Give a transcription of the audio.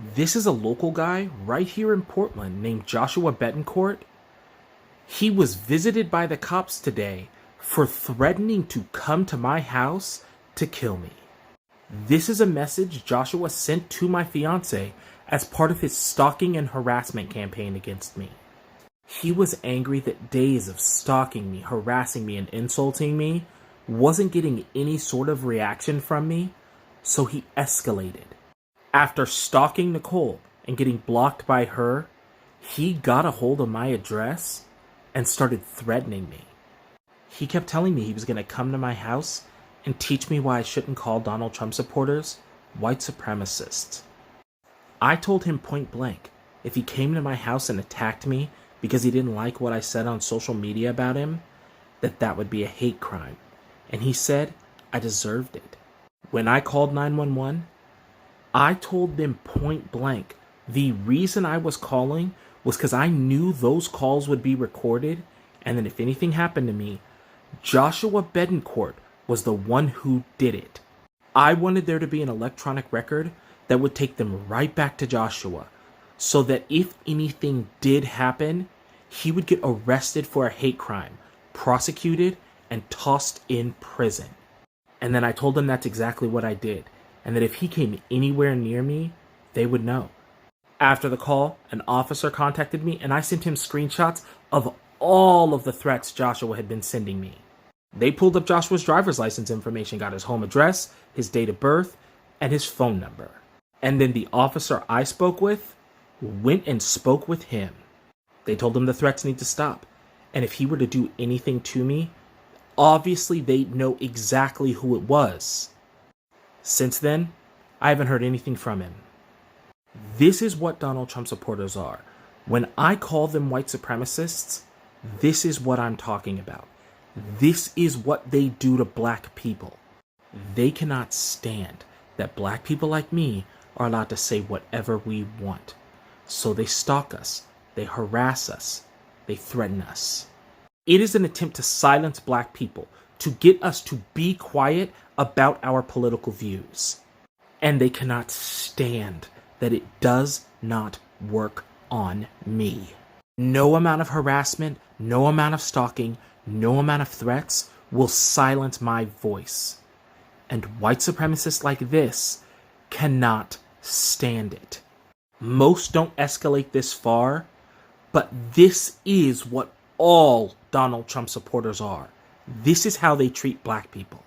This is a local guy right here in Portland named Joshua Betancourt. He was visited by the cops today for threatening to come to my house to kill me. This is a message Joshua sent to my fiance as part of his stalking and harassment campaign against me. He was angry that days of stalking me, harassing me, and insulting me wasn't getting any sort of reaction from me, so he escalated. After stalking Nicole and getting blocked by her, he got a hold of my address and started threatening me. He kept telling me he was going to come to my house and teach me why I shouldn't call Donald Trump supporters white supremacists. I told him point blank, if he came to my house and attacked me because he didn't like what I said on social media about him, that would be a hate crime. And he said I deserved it. When I called 911, I told them point blank the reason I was calling was because I knew those calls would be recorded, and that if anything happened to me, Joshua Betancourt was the one who did it. I wanted there to be an electronic record that would take them right back to Joshua, so that if anything did happen, he would get arrested for a hate crime, prosecuted, and tossed in prison. And then I told them that's exactly what I did, and that if he came anywhere near me, they would know. After the call, an officer contacted me, and I sent him screenshots of all of the threats Joshua had been sending me. They pulled up Joshua's driver's license information, got his home address, his date of birth, and his phone number. And then the officer I spoke with went and spoke with him. They told him the threats need to stop, and if he were to do anything to me, obviously they'd know exactly who it was. Since then, I haven't heard anything from him. This is what Donald Trump supporters are. When I call them white supremacists, this is what I'm talking about. This is what they do to black people. They cannot stand that black people like me are allowed to say whatever we want. So they stalk us, they harass us, they threaten us. It is an attempt to silence black people, to get us to be quiet about our political views. And they cannot stand that it does not work on me. No amount of harassment, no amount of stalking, no amount of threats will silence my voice. And white supremacists like this cannot stand it. Most don't escalate this far, but this is what all Donald Trump supporters are. This is how they treat black people.